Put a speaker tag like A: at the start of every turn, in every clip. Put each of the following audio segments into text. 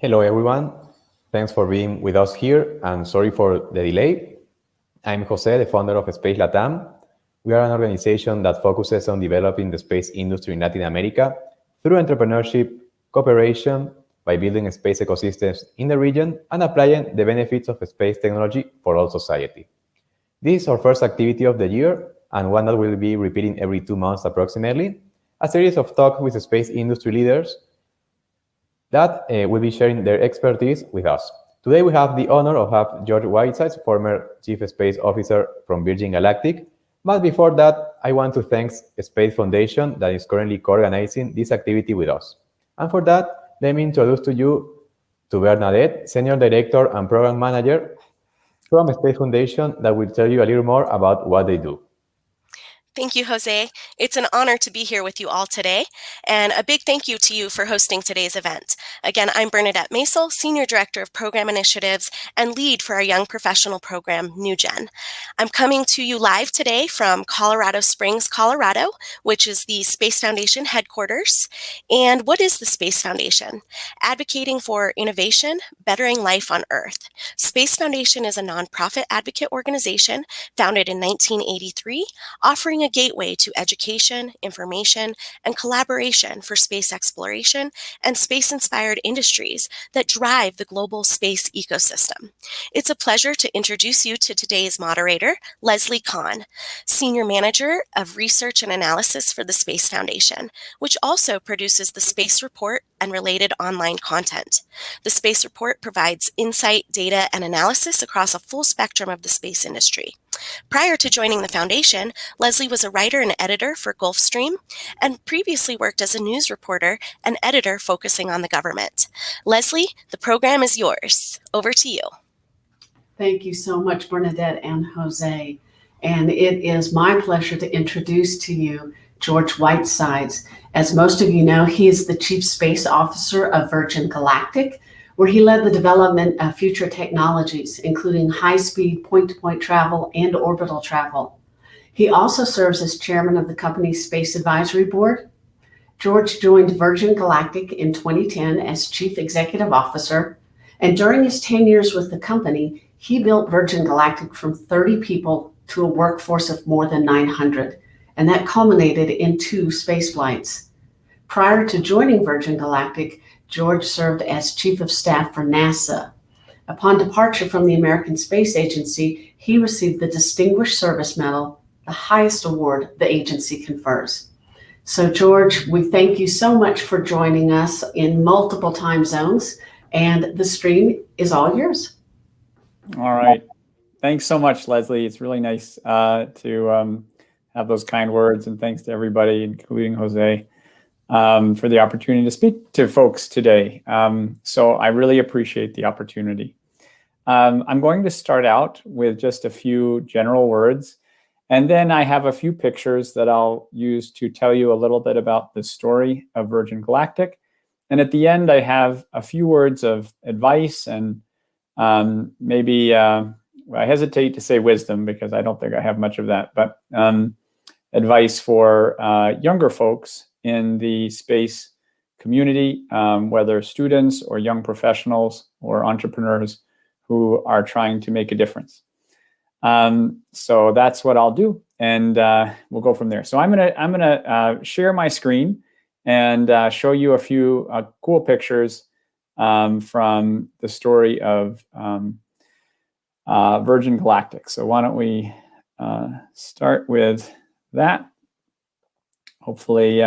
A: Hello, everyone. Thanks for being with us here, and sorry for the delay. I'm Jose, the founder of Space Latam. We are an organization that focuses on developing the space industry in Latin America through entrepreneurship, cooperation, by building space ecosystems in the region, and applying the benefits of space technology for all society. This is our first activity of the year, and one that we'll be repeating every 2 months approximately, a series of talks with space industry leaders that will be sharing their expertise with us. Today we have the honor of have George Whitesides, former Chief Space Officer from Virgin Galactic. But before that, I want to thank Space Foundation that is currently co-organizing this activity with us. And for that, let me introduce to you to Bernadette, Senior Director and Program Manager from Space Foundation, that will tell you a little more about what they do.
B: Thank you, Jose. It's an honor to be here with you all today, and a big thank you to you for hosting today's event. Again, I'm Bernadette Masel, Senior Director of Program Initiatives and lead for our young professional program, NewGen. I'm coming to you live today from Colorado Springs, Colorado, which is the Space Foundation headquarters. And what is the Space Foundation? Advocating for innovation, bettering life on Earth. Space Foundation is a nonprofit advocate organization founded in 1983, offering a gateway to education, information, and collaboration for space exploration and space-inspired industries that drive the global space ecosystem. It's a pleasure to introduce you to today's moderator, Leslie Kahn, Senior Manager of Research and Analysis for the Space Foundation, which also produces the Space Report and related online content. The Space Report provides insight, data, and analysis across a full spectrum of the space industry. Prior to joining the foundation, Leslie was a writer and editor for Gulfstream and previously worked as a news reporter and editor focusing on the government. Leslie, the program is yours. Over to you.
C: Thank you so much, Bernadette and Jose. And it is my pleasure to introduce to you George Whitesides. As most of you know, he is the Chief Space Officer of Virgin Galactic, where he led the development of future technologies, including high-speed point-to-point travel and orbital travel. He also serves as chairman of the company's Space Advisory Board. George joined Virgin Galactic in 2010 as Chief Executive Officer, and during his 10 years with the company, he built Virgin Galactic from 30 people to a workforce of more than 900, and that culminated in 2 space flights. Prior to joining Virgin Galactic, George served as Chief of Staff for NASA. Upon departure from the American Space Agency, he received the Distinguished Service Medal, the highest award the agency confers. So George, we thank you so much for joining us in multiple time zones, and the stream is all yours.
D: All right. Thanks so much, Leslie. It's really nice to have those kind words, and thanks to everybody, including Jose, for the opportunity to speak to folks today. So I really appreciate the opportunity. I'm going to start out with just a few general words, and then I have a few pictures that I'll use to tell you a little bit about the story of Virgin Galactic. And at the end, I have a few words of advice and maybe, I hesitate to say wisdom because I don't think I have much of that, but advice for younger folks in the space community, whether students or young professionals or entrepreneurs who are trying to make a difference. So that's what I'll do, and we'll go from there. So I'm gonna share my screen and show you a few cool pictures from the story of Virgin Galactic. So why don't we start with that? Hopefully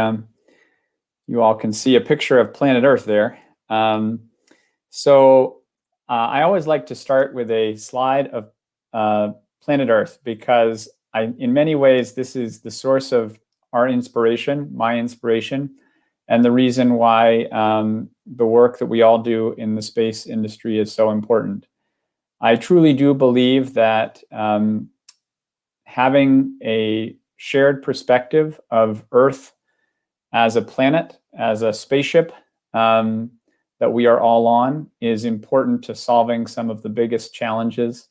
D: you all can see a picture of planet Earth there. So I always like to start with a slide of planet Earth because in many ways, this is the source of our inspiration, my inspiration, and the reason why the work that we all do in the space industry is so important. I truly do believe that having a shared perspective of Earth as a planet, as a spaceship that we are all on, is important to solving some of the biggest challenges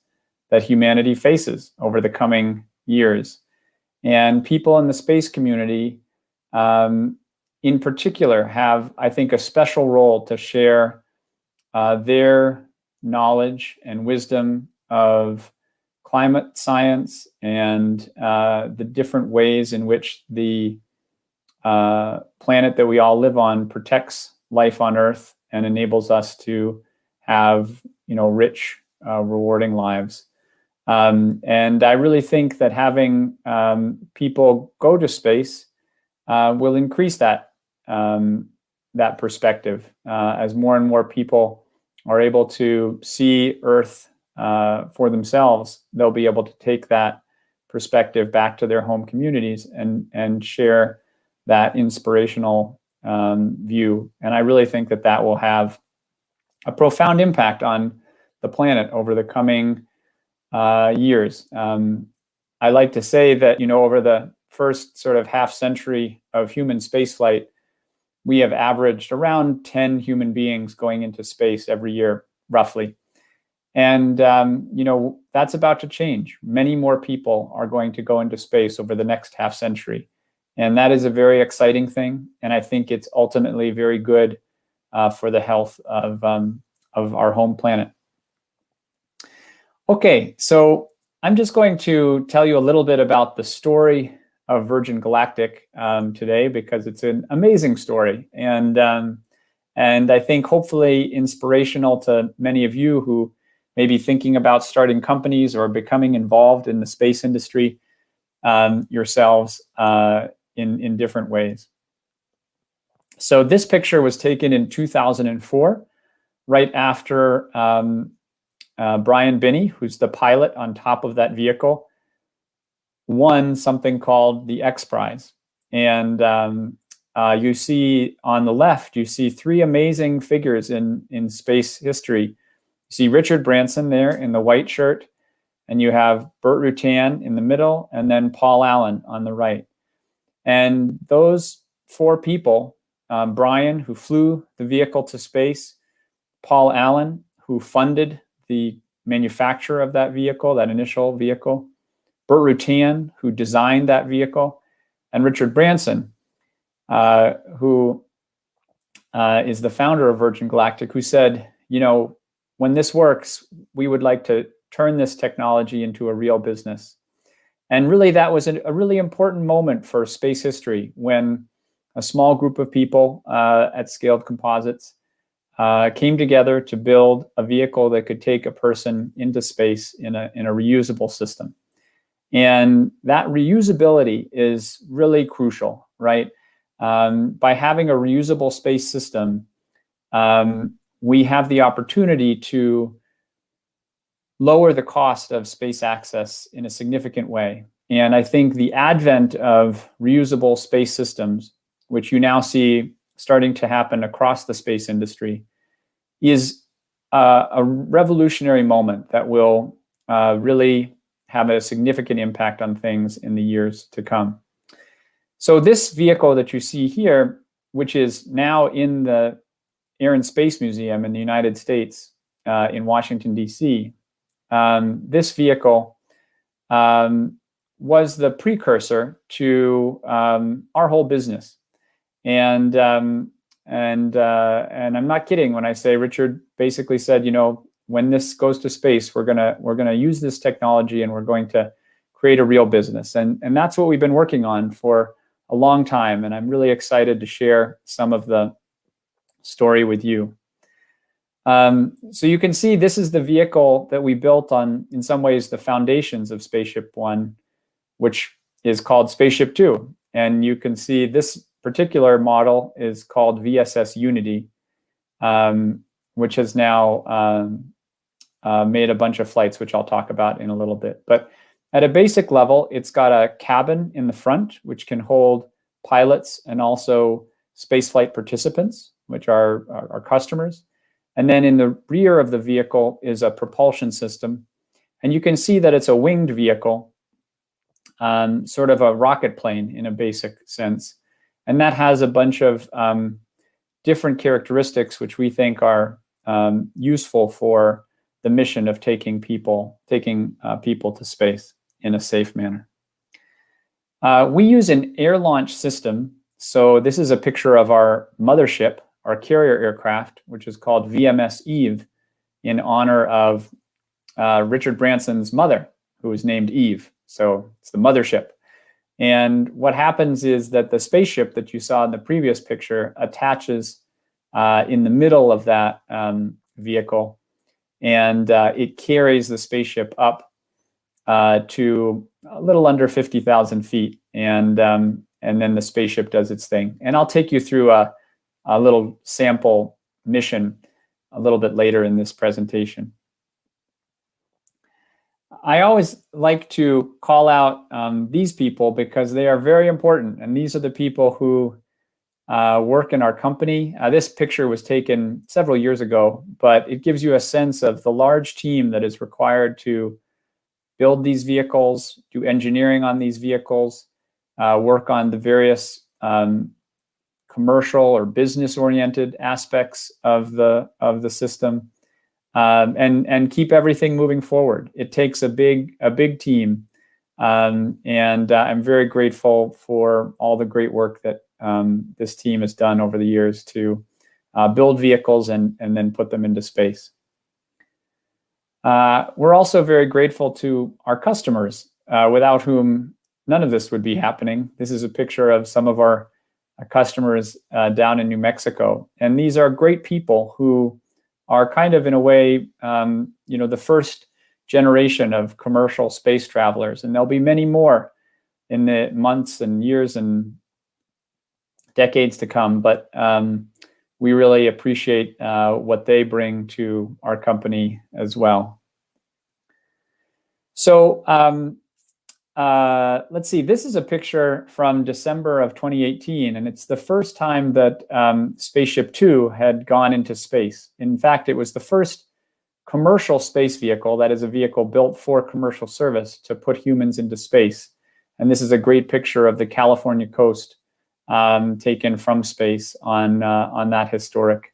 D: that humanity faces over the coming years. And people in the space community, in particular, have, I think, a special role to share their knowledge and wisdom of climate science and the different ways in which the planet that we all live on protects life on Earth and enables us to have, rich, rewarding lives. And I really think that having people go to space will increase that perspective as more and more people are able to see Earth for themselves. They'll be able to take that perspective back to their home communities and share that inspirational view. And I really think that that will have a profound impact on the planet over the coming years. I like to say that, over the first sort of half century of human spaceflight, we have averaged around 10 human beings going into space every year, roughly. And, that's about to change. Many more people are going to go into space over the next half century. And that is a very exciting thing. And I think it's ultimately very good for the health of our home planet. Okay, so I'm just going to tell you a little bit about the story of Virgin Galactic today, because it's an amazing story. And I think hopefully inspirational to many of you who may be thinking about starting companies or becoming involved in the space industry yourselves in different ways. So this picture was taken in 2004, right after Brian Binney, who's the pilot on top of that vehicle, won something called the X Prize. And you see on the left, you see three amazing figures in space history. You see Richard Branson there in the white shirt, and you have Burt Rutan in the middle, and then Paul Allen on the right. And those four people, Brian, who flew the vehicle to space, Paul Allen, who funded the manufacture of that vehicle, that initial vehicle, Burt Rutan, who designed that vehicle, and Richard Branson, who is the founder of Virgin Galactic, who said, when this works, we would like to turn this technology into a real business. And really, that was a really important moment for space history, when a small group of people at Scaled Composites came together to build a vehicle that could take a person into space in a reusable system. And that reusability is really crucial, right? By having a reusable space system, we have the opportunity to lower the cost of space access in a significant way. And I think the advent of reusable space systems, which you now see starting to happen across the space industry, is a revolutionary moment that will really have a significant impact on things in the years to come. So this vehicle that you see here, which is now in the Air and Space Museum in the United States in Washington, D.C., this vehicle was the precursor to our whole business. And I'm not kidding when I say Richard basically said, when this goes to space, we're gonna use this technology and we're going to create a real business. And that's what we've been working on for a long time. And I'm really excited to share some of the story with you. So you can see this is the vehicle that we built on, in some ways, the foundations of Spaceship One, which is called Spaceship Two. And you can see this particular model is called VSS Unity, which has now made a bunch of flights, which I'll talk about in a little bit. But at a basic level, it's got a cabin in the front, which can hold pilots and also spaceflight participants, which are our customers. And then in the rear of the vehicle is a propulsion system. And you can see that it's a winged vehicle, sort of a rocket plane in a basic sense. And that has a bunch of different characteristics which we think are useful for the mission of taking people to space in a safe manner. We use an air launch system. So this is a picture of our mothership, our carrier aircraft, which is called VMS Eve, in honor of Richard Branson's mother, who was named Eve. So it's the mothership. And what happens is that the spaceship that you saw in the previous picture attaches in the middle of that vehicle, and it carries the spaceship up to a little under 50,000 feet, and then the spaceship does its thing. And I'll take you through a little sample mission a little bit later in this presentation. I always like to call out these people because they are very important, and these are the people who work in our company. This picture was taken several years ago, but it gives you a sense of the large team that is required to build these vehicles, do engineering on these vehicles, work on the various commercial or business-oriented aspects of the system, and keep everything moving forward. It takes a big team, and I'm very grateful for all the great work that this team has done over the years to build vehicles and then put them into space. We're also very grateful to our customers, without whom none of this would be happening. This is a picture of some of our customers down in New Mexico, and these are great people who are kind of, in a way, the first generation of commercial space travelers, and there'll be many more in the months and years and decades to come. But we really appreciate what they bring to our company as well. So let's see, this is a picture from December of 2018, and it's the first time that Spaceship Two had gone into space. In fact, it was the first commercial space vehicle, that is a vehicle built for commercial service, to put humans into space. And this is a great picture of the California coast taken from space on that historic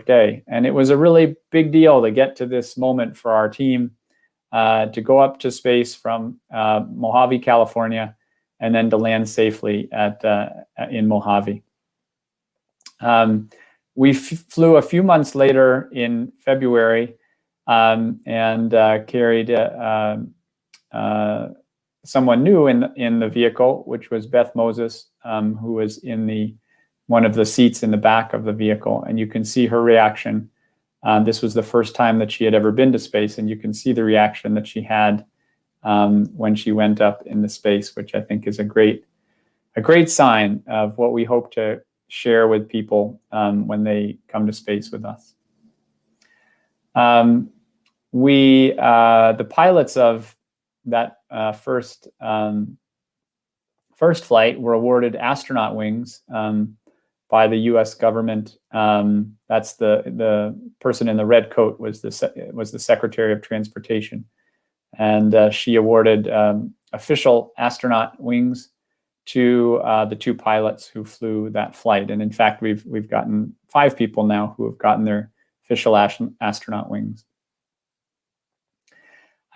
D: day. And it was a really big deal to get to this moment for our team, to go up to space from Mojave, California, and then to land safely in Mojave. We flew a few months later in February, and carried someone new in the vehicle, which was Beth Moses, who was in one of the seats in the back of the vehicle. And you can see her reaction. This was the first time that she had ever been to space, and you can see the reaction that she had when she went up into space, which I think is a great sign of what we hope to share with people when they come to space with us. The pilots of that first flight were awarded astronaut wings by the U.S. government. That's the person in the red coat was the Secretary of Transportation, and she awarded official astronaut wings to the two pilots who flew that flight. And in fact, we've gotten 5 people now who have gotten their official astronaut wings.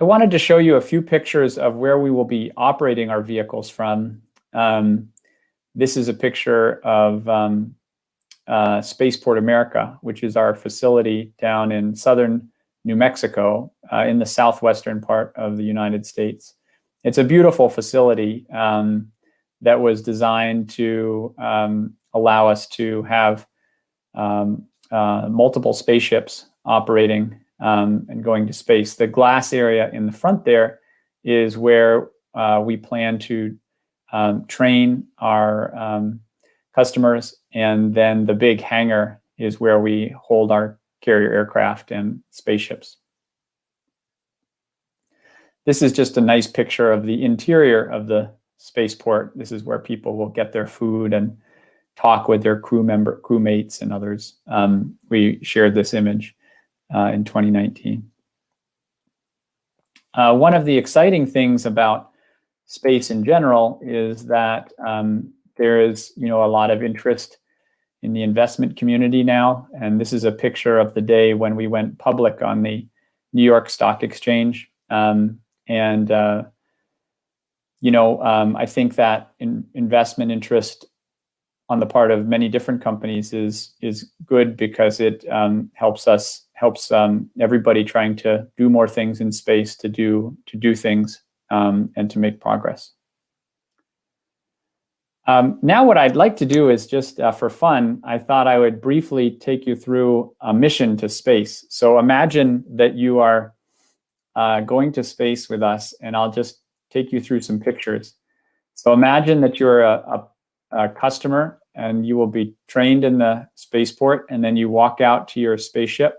D: I wanted to show you a few pictures of where we will be operating our vehicles from. This is a picture of Spaceport America, which is our facility down in southern New Mexico, in the southwestern part of the United States. It's a beautiful facility that was designed to allow us to have multiple spaceships operating and going to space. The glass area in the front there is where we plan to train our customers, and then the big hangar is where we hold our carrier aircraft and spaceships. This is just a nice picture of the interior of the spaceport. This is where people will get their food and talk with their crewmates and others. We shared this image in 2019. One of the exciting things about space in general is that there is, a lot of interest in the investment community now. And this is a picture of the day when we went public on the New York Stock Exchange. I think that investment interest on the part of many different companies is good, because it helps everybody trying to do more things in space to do things and to make progress. Now what I'd like to do is just for fun, I thought I would briefly take you through a mission to space. So imagine that you are going to space with us, and I'll just take you through some pictures. So imagine that you're a customer, and you will be trained in the spaceport, and then you walk out to your spaceship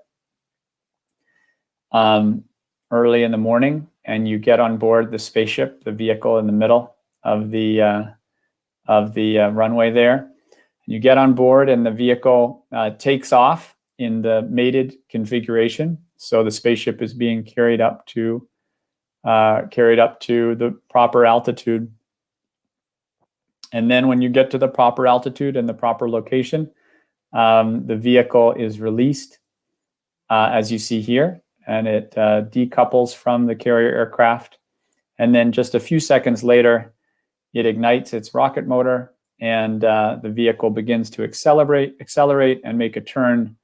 D: early in the morning, and you get on board the spaceship, the vehicle in the middle of the runway there. You get on board, and the vehicle takes off in the mated configuration. So the spaceship is being carried up to the proper altitude. And then when you get to the proper altitude and the proper location, the vehicle is released, as you see here, and it decouples from the carrier aircraft. And then just a few seconds later, it ignites its rocket motor, and the vehicle begins to accelerate and make a turn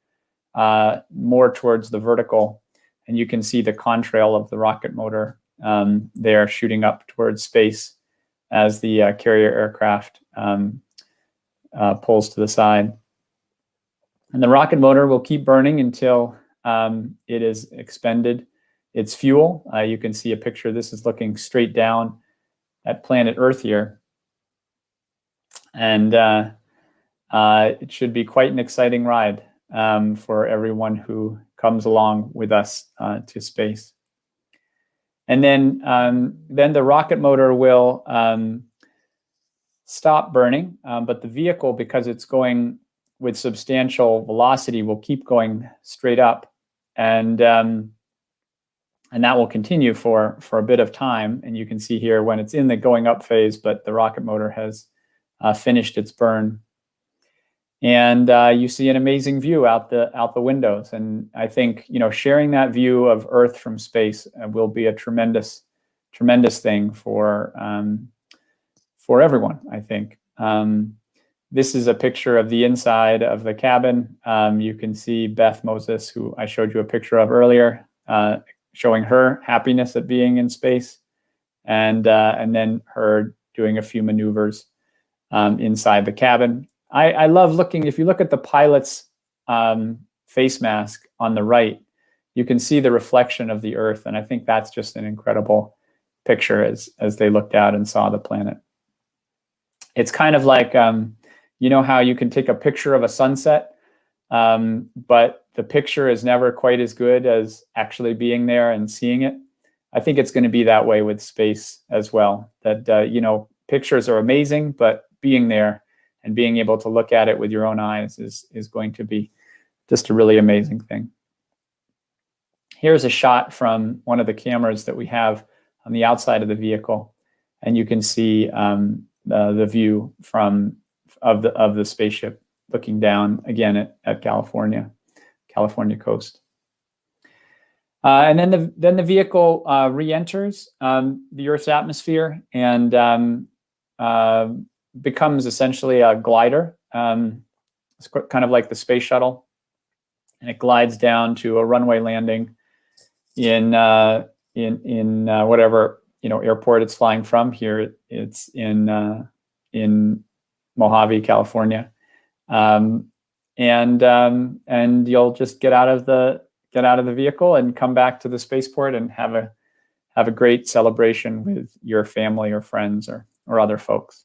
D: more towards the vertical. And you can see the contrail of the rocket motor there shooting up towards space as the carrier aircraft pulls to the side. And the rocket motor will keep burning until it is expended its fuel. You can see a picture. This is looking straight down at planet Earth here. And it should be quite an exciting ride for everyone who comes along with us to space. And then the rocket motor will stop burning, but the vehicle, because it's going with substantial velocity, will keep going straight up, and that will continue for a bit of time. And you can see here when it's in the going up phase, but the rocket motor has finished its burn. And you see an amazing view out the windows. And I think, sharing that view of Earth from space will be a tremendous thing for everyone, I think. This is a picture of the inside of the cabin. You can see Beth Moses, who I showed you a picture of earlier, showing her happiness at being in space, and then her doing a few maneuvers inside the cabin. I love looking, if you look at the pilot's face mask on the right, you can see the reflection of the Earth. And I think that's just an incredible picture as they looked out and saw the planet. It's kind of like, how you can take a picture of a sunset, but the picture is never quite as good as actually being there and seeing it. I think it's going to be that way with space as well, that, pictures are amazing, but being there and being able to look at it with your own eyes is going to be just a really amazing thing. Here's a shot from one of the cameras that we have on the outside of the vehicle, and you can see the view of the spaceship looking down again at California coast. And then the vehicle re-enters the Earth's atmosphere and becomes essentially a glider. It's kind of like the space shuttle, and it glides down to a runway landing in whatever airport it's flying from. Here it's in Mojave, California, and you'll just get out of the vehicle and come back to the spaceport and have a great celebration with your family or friends or other folks.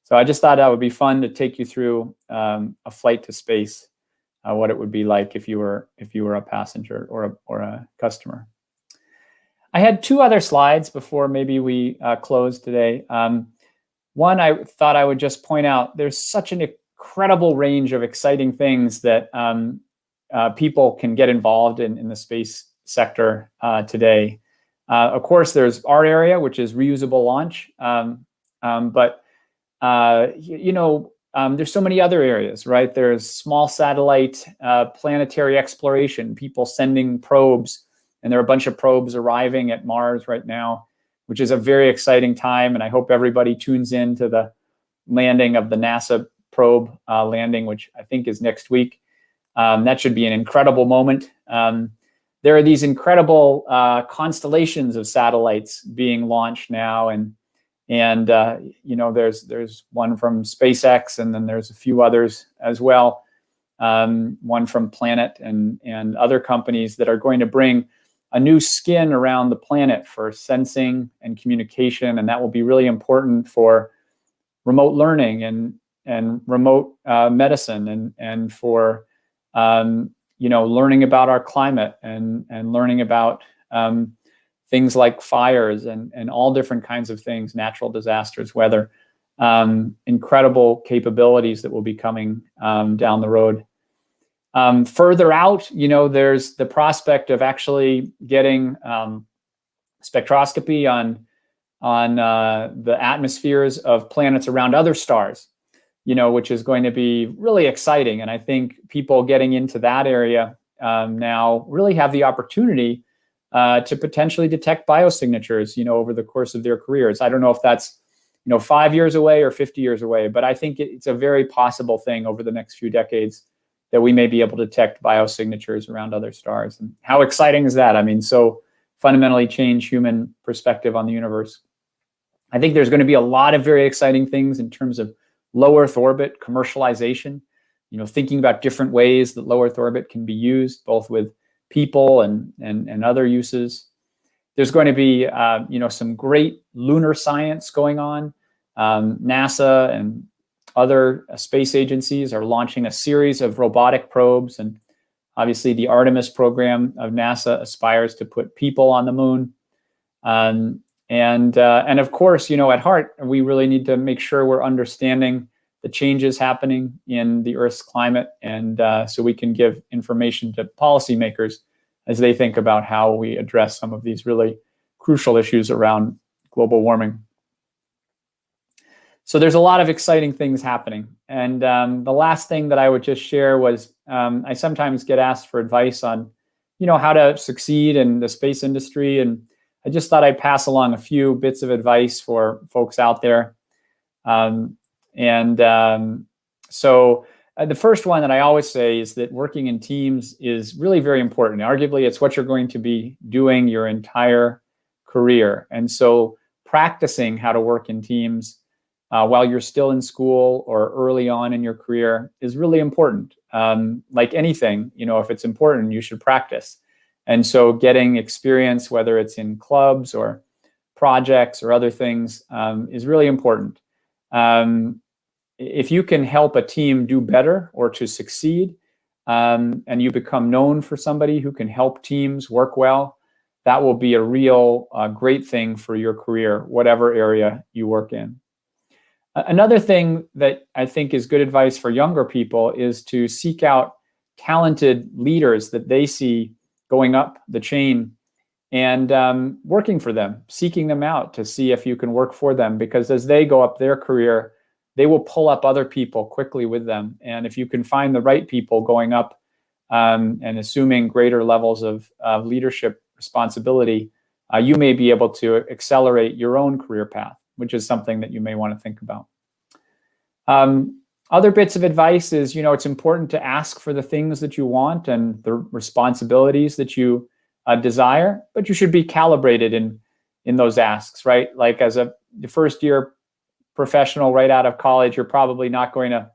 D: So I just thought that would be fun to take you through a flight to space, what it would be like if you were a passenger or a customer. I had two other slides before maybe we close today. One, I thought I would just point out, there's such an incredible range of exciting things that people can get involved in the space sector today. Of course, there's our area, which is reusable launch, but there's so many other areas, right? There's small satellite planetary exploration, people sending probes, and there are a bunch of probes arriving at Mars right now, which is a very exciting time. And I hope everybody tunes in to the landing of the NASA probe landing, which I think is next week. That should be an incredible moment. There are these incredible constellations of satellites being launched now, and there's one from SpaceX, and then there's a few others as well. One from Planet and other companies that are going to bring a new skin around the planet for sensing and communication, and that will be really important for remote learning and remote medicine and for learning about our climate and learning about things like fires and all different kinds of things, natural disasters, weather, incredible capabilities that will be coming down the road. Further out, there's the prospect of actually getting spectroscopy on the atmospheres of planets around other stars, which is going to be really exciting. And I think people getting into that area now really have the opportunity to potentially detect biosignatures, over the course of their careers. I don't know if that's, 5 years away or 50 years away, but I think it's a very possible thing over the next few decades that we may be able to detect biosignatures around other stars. And how exciting is that? I mean, so fundamentally change human perspective on the universe. I think there's going to be a lot of very exciting things in terms of low Earth orbit commercialization, thinking about different ways that low Earth orbit can be used, both with people and other uses. There's going to be, some great lunar science going on. NASA and other space agencies are launching a series of robotic probes, and obviously the Artemis program of NASA aspires to put people on the moon. And of course, at heart, we really need to make sure we're understanding the changes happening in the Earth's climate, and so we can give information to policymakers as they think about how we address some of these really crucial issues around global warming. So there's a lot of exciting things happening. And the last thing that I would just share was I sometimes get asked for advice on, how to succeed in the space industry. And I just thought I'd pass along a few bits of advice for folks out there. So the first one that I always say is that working in teams is really very important. Arguably, it's what you're going to be doing your entire career. And so practicing how to work in teams while you're still in school or early on in your career is really important. Like anything, if it's important, you should practice. And so getting experience, whether it's in clubs or projects or other things, is really important. If you can help a team do better or to succeed, and you become known for somebody who can help teams work well, that will be a real great thing for your career, whatever area you work in. Another thing that I think is good advice for younger people is to seek out talented leaders that they see going up the chain and working for them, seeking them out to see if you can work for them, because as they go up their career, they will pull up other people quickly with them. And if you can find the right people going up and assuming greater levels of leadership responsibility, you may be able to accelerate your own career path, which is something that you may want to think about. Other bits of advice is, it's important to ask for the things that you want and the responsibilities that you desire, but you should be calibrated in those asks, right? Like as a first year professional right out of college, you're probably not going to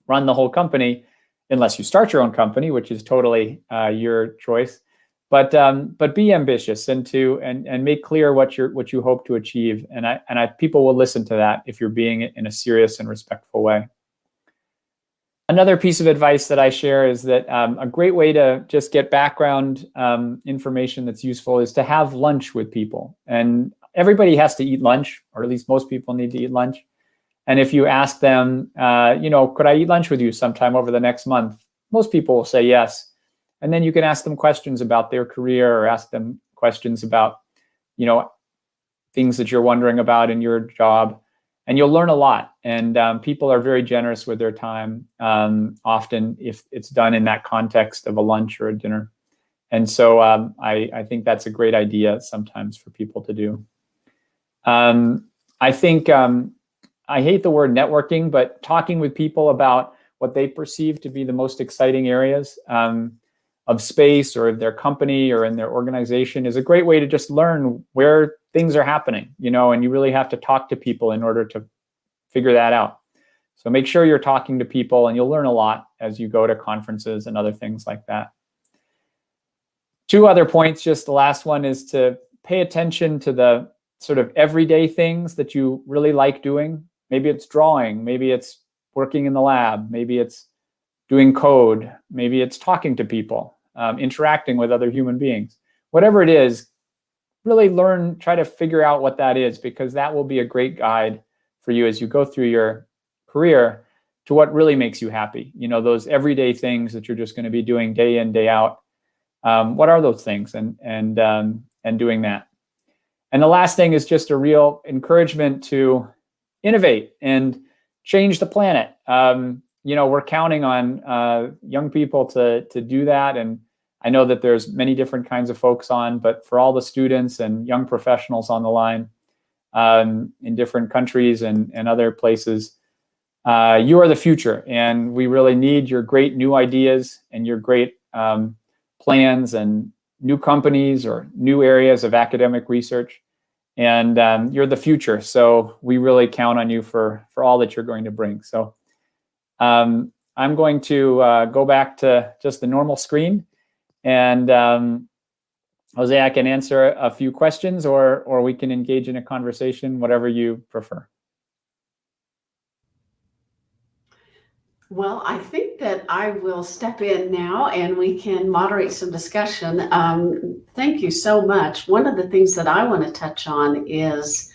D: run the whole company unless you start your own company, which is totally your choice. But be ambitious and make clear what you hope to achieve, and people will listen to that if you're being it in a serious and respectful way. Another piece of advice that I share is that a great way to just get background information that's useful is to have lunch with people. And everybody has to eat lunch, or at least most people need to eat lunch. And if you ask them, could I eat lunch with you sometime over the next month? Most people will say yes. And then you can ask them questions about their career, or ask them questions about, things that you're wondering about in your job. And you'll learn a lot. And people are very generous with their time, often if it's done in that context of a lunch or a dinner. And so I think that's a great idea sometimes for people to do. I think I hate the word networking, but talking with people about what they perceive to be the most exciting areas of space or their company or in their organization is a great way to just learn where things are happening, and you really have to talk to people in order to figure that out. So make sure you're talking to people, and you'll learn a lot as you go to conferences and other things like that. 2 other points, just the last one is to pay attention to the sort of everyday things that you really like doing. Maybe it's drawing, maybe it's working in the lab, maybe it's doing code, maybe it's talking to people, interacting with other human beings. Whatever it is, really try to figure out what that is, because that will be a great guide for you as you go through your career to what really makes you happy. Those everyday things that you're just going to be doing day in, day out. What are those things? And doing that. And the last thing is just a real encouragement to innovate and change the planet. We're counting on young people to do that. And I know that there's many different kinds of folks on, but for all the students and young professionals on the line in different countries and other places, you are the future. And we really need your great new ideas and your great plans and new companies or new areas of academic research. And you're the future. So we really count on you for all that you're going to bring. So I'm going to go back to just the normal screen. And Jose, I can answer a few questions, or we can engage in a conversation, whatever you prefer.
C: Well, I think that I will step in now and we can moderate some discussion. Thank you so much. One of the things that I want to touch on is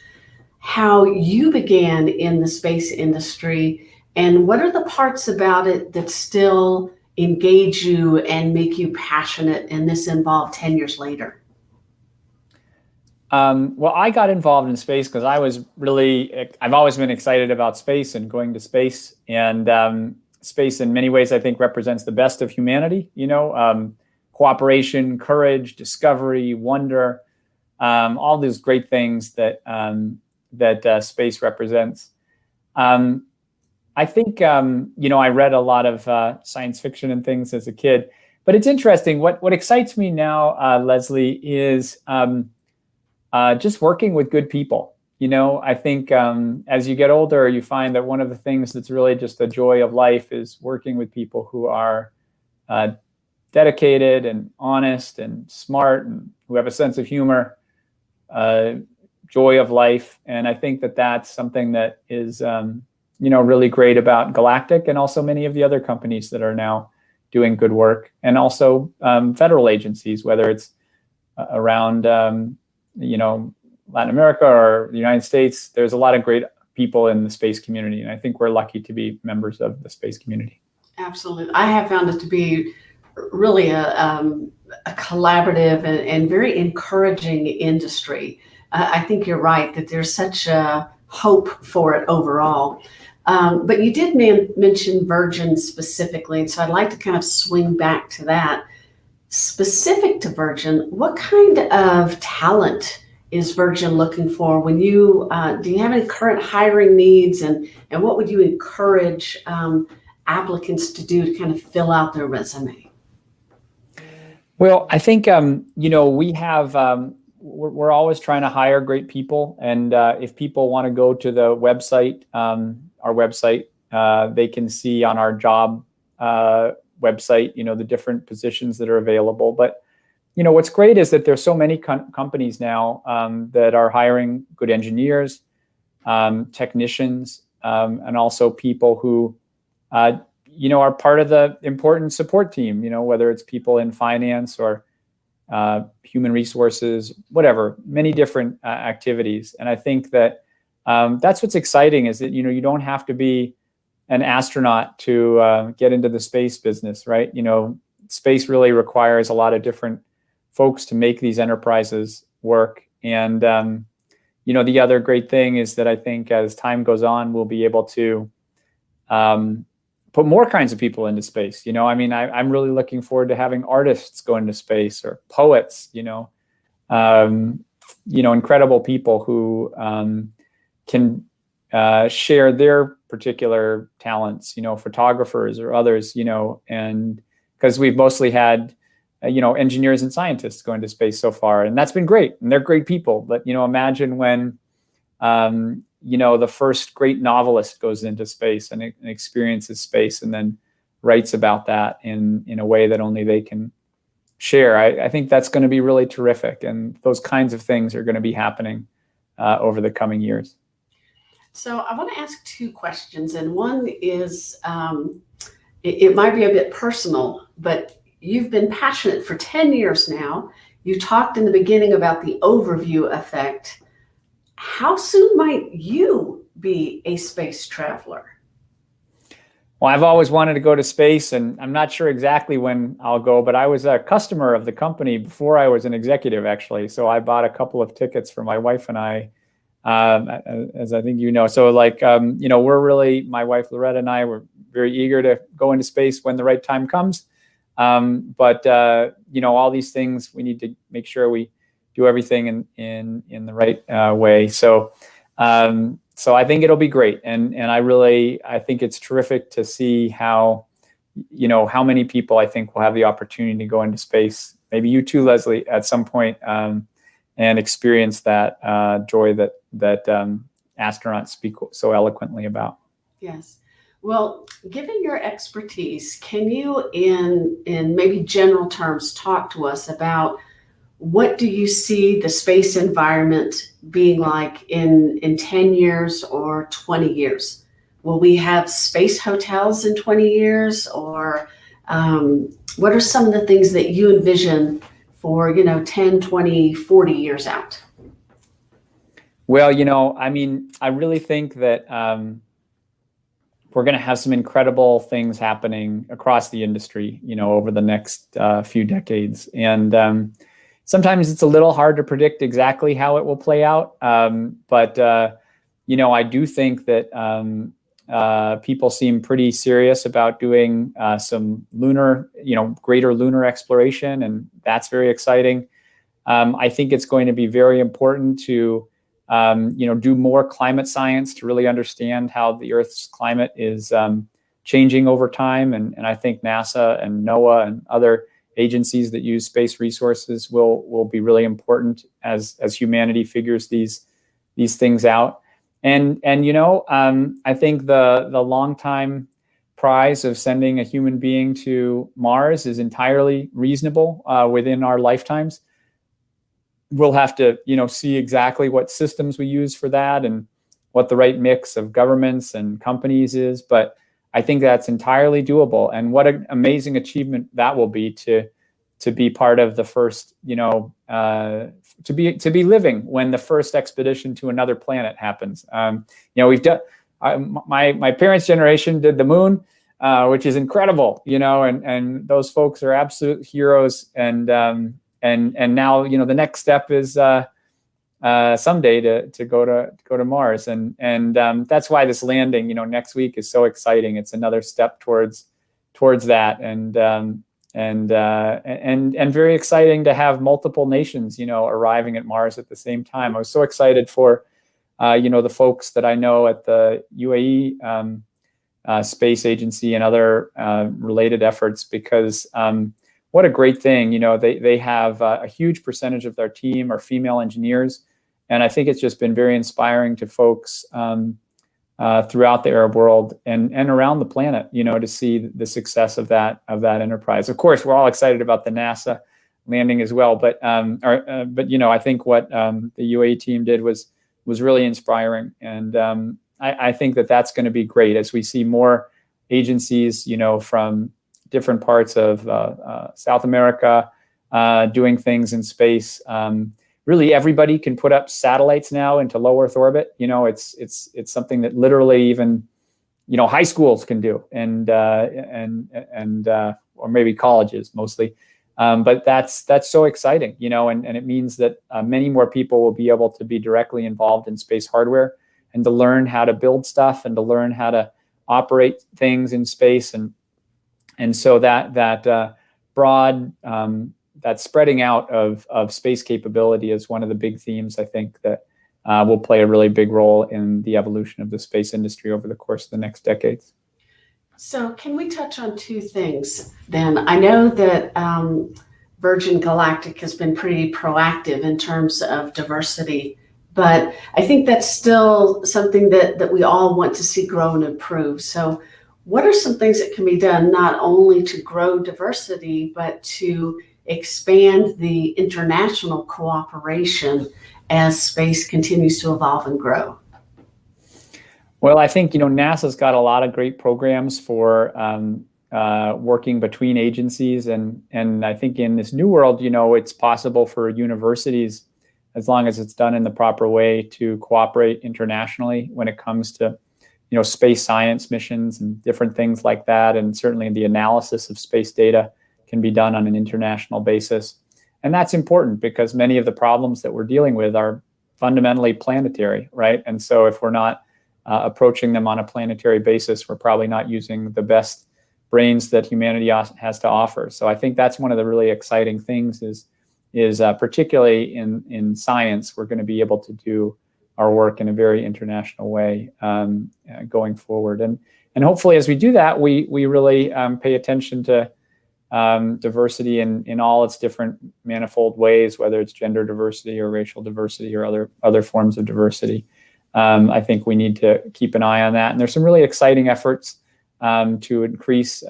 C: how you began in the space industry, and what are the parts about it that still engage you and make you passionate, and this involved 10 years later?
D: Well, I got involved in space because I've always been excited about space and going to space. And space in many ways, I think, represents the best of humanity, cooperation, courage, discovery, wonder, all these great things that space represents. I think, I read a lot of science fiction and things as a kid, but it's interesting. What excites me now, Leslie, is just working with good people. I think as you get older, you find that one of the things that's really just a joy of life is working with people who are dedicated and honest and smart and who have a sense of humor, joy of life. And I think that that's something that is, really great about Galactic, and also many of the other companies that are now doing good work, and also federal agencies, whether it's around, Latin America or the United States. There's a lot of great people in the space community, and I think we're lucky to be members of the space community.
C: Absolutely. I have found it to be really a collaborative and very encouraging industry. I think you're right that there's such a hope for it overall. But you did mention Virgin specifically, and so I'd like to kind of swing back to that. Specific to Virgin, what kind of talent is Virgin looking for when do you have any current hiring needs, and what would you encourage applicants to do to kind of fill out their resume?
D: Well, I think, we have, we're always trying to hire great people. And if people want to go to the website, our website, they can see on our job website, the different positions that are available. But, what's great is that there's so many companies now that are hiring good engineers, technicians, and also people who, are part of the important support team, whether it's people in finance or human resources, whatever, many different activities. And I think that that's what's exciting, is that, you don't have to be an astronaut to get into the space business, right? Space really requires a lot of different folks to make these enterprises work. And, the other great thing is that I think as time goes on, we'll be able to put more kinds of people into space. I'm really looking forward to having artists go into space, or poets, incredible people who can share their particular talents, photographers or others, and because we've mostly had, engineers and scientists going to space so far, and that's been great, and they're great people. But, imagine when, the first great novelist goes into space and experiences space and then writes about that in a way that only they can share. I think that's going to be really terrific, and those kinds of things are going to be happening over the coming years.
C: So I want to ask two questions, and one is, it might be a bit personal, but you've been passionate for 10 years now. You talked in the beginning about the overview effect. How soon might you be a space traveler?
D: Well, I've always wanted to go to space, and I'm not sure exactly when I'll go, but I was a customer of the company before I was an executive, actually. So I bought a couple of tickets for my wife and I, as I think you know. So we're really, my wife Loretta and I, were very eager to go into space when the right time comes. But all these things, we need to make sure we do everything in the right way. So I think it'll be great, and I think it's terrific to see how many people I think will have the opportunity to go into space. Maybe you too, Leslie, at some point, and experience that joy that astronauts speak so eloquently about.
C: Yes. Well, given your expertise, can you, in maybe general terms, talk to us about what do you see the space environment being like in 10 years or 20 years? Will we have space hotels in 20 years? Or what are some of the things that you envision for, 10, 20, 40 years out?
D: Well, I really think that we're going to have some incredible things happening across the industry, over the next few decades. And sometimes it's a little hard to predict exactly how it will play out. But I do think that people seem pretty serious about doing some lunar, greater lunar exploration, and that's very exciting. I think it's going to be very important to do more climate science to really understand how the Earth's climate is changing over time. And I think NASA and NOAA and other agencies that use space resources will be really important as humanity figures these things out. And I think the long time prize of sending a human being to Mars is entirely reasonable within our lifetimes. We'll have to, see exactly what systems we use for that and what the right mix of governments and companies is. But I think that's entirely doable. And what an amazing achievement that will be to be part of the first, to be living when the first expedition to another planet happens. We've done, my parents' generation did the moon, which is incredible, and those folks are absolute heroes. And now, the next step is someday to go to Mars, and that's why this landing, next week is so exciting. It's another step towards that, and very exciting to have multiple nations, arriving at Mars at the same time. I was so excited for, the folks that I know at the UAE Space Agency and other related efforts, because what a great thing. They have a huge percentage of their team are female engineers. And I think it's just been very inspiring to folks throughout the Arab world and around the planet, to see the success of that enterprise. Of course, we're all excited about the NASA landing as well. But I think what the UAE team did was really inspiring. And I think that's going to be great as we see more agencies, from different parts of South America doing things in space. Really, everybody can put up satellites now into low Earth orbit. It's something that literally even high schools can do, and or maybe colleges mostly. But that's so exciting, and it means that many more people will be able to be directly involved in space hardware and to learn how to build stuff and to learn how to operate things in space. And so that broad, that spreading out of space capability is one of the big themes, I think, that will play a really big role in the evolution of the space industry over the course of the next decades.
C: So can we touch on two things then? I know that Virgin Galactic has been pretty proactive in terms of diversity, but I think that's still something that we all want to see grow and improve. So what are some things that can be done not only to grow diversity, but to expand the international cooperation as space continues to evolve and grow?
D: Well, I think, NASA's got a lot of great programs for working between agencies. And I think in this new world, it's possible for universities, as long as it's done in the proper way, to cooperate internationally when it comes to, space science missions and different things like that. And certainly the analysis of space data can be done on an international basis. And that's important because many of the problems that we're dealing with are fundamentally planetary, right? And so if we're not approaching them on a planetary basis, we're probably not using the best brains that humanity has to offer. So I think that's one of the really exciting things is particularly in science, we're going to be able to do our work in a very international way going forward. And hopefully as we do that, we really pay attention to diversity in all its different manifold ways, whether it's gender diversity or racial diversity or other forms of diversity. I think we need to keep an eye on that. And there's some really exciting efforts to increase,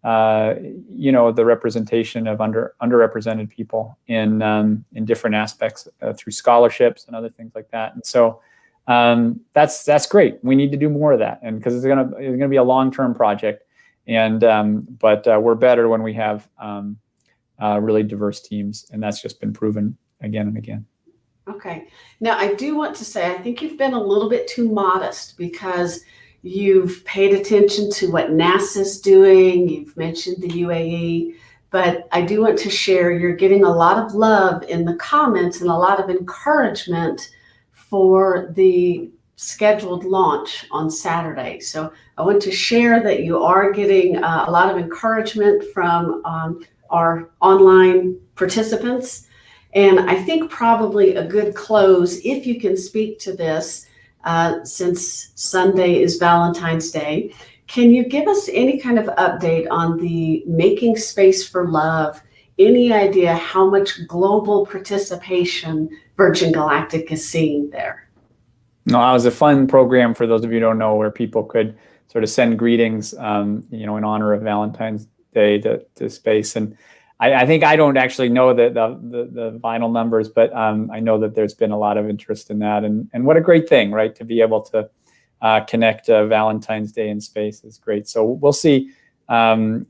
D: the representation of underrepresented people in different aspects through scholarships and other things like that. And so that's great. We need to do more of that, and because it's gonna be a long-term project. And but we're better when we have really diverse teams, and that's just been proven again and again.
C: Okay. Now, I do want to say, I think you've been a little bit too modest because you've paid attention to what NASA's doing. You've mentioned the UAE, but I do want to share you're getting a lot of love in the comments and a lot of encouragement for the scheduled launch on Saturday. So I want to share that you are getting a lot of encouragement from our online participants. And I think probably a good close, if you can speak to this, since Sunday is Valentine's Day, can you give us any kind of update on the Making Space for Love? Any idea how much global participation Virgin Galactic is seeing there?
D: No, it was a fun program, for those of you who don't know, where people could sort of send greetings, in honor of Valentine's Day to space. And I think I don't actually know the final numbers, but I know that there's been a lot of interest in that. And what a great thing, right? To be able to connect Valentine's Day in space is great. So we'll see. Our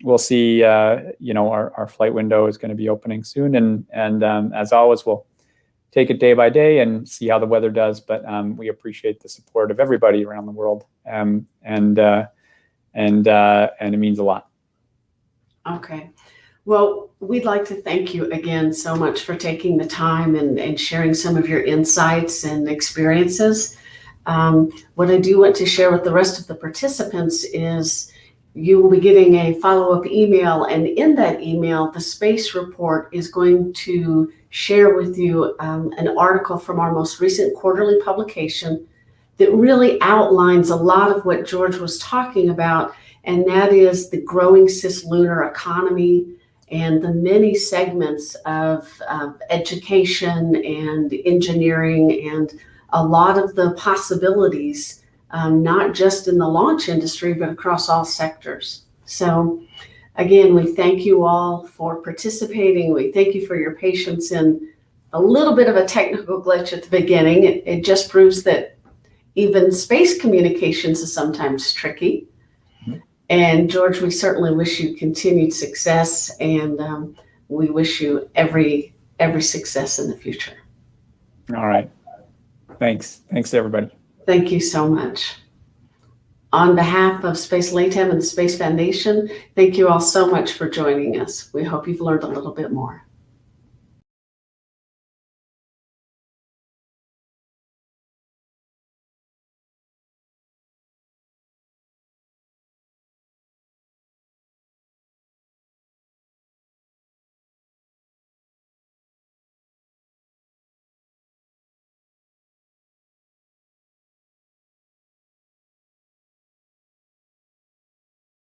D: flight window is going to be opening soon. And as always, we'll take it day by day and see how the weather does. But we appreciate the support of everybody around the world. And it means a lot. Okay.
C: Well, we'd like to thank you again so much for taking the time and sharing some of your insights and experiences. What I do want to share with the rest of the participants is you will be getting a follow-up email, and in that email, the Space Report is going to share with you an article from our most recent quarterly publication that really outlines a lot of what George was talking about, and that is the growing cislunar economy and the many segments of education and engineering and a lot of the possibilities, not just in the launch industry, but across all sectors. So again, we thank you all for participating. We thank you for your patience in a little bit of a technical glitch at the beginning. It just proves that even space communications is sometimes tricky. And George, we certainly wish you continued success, and we wish you every success in the future.
D: All right. Thanks. Thanks to everybody.
C: Thank you so much. On behalf of Space LATAM and the Space Foundation, thank you all so much for joining us. We hope you've learned a little bit more.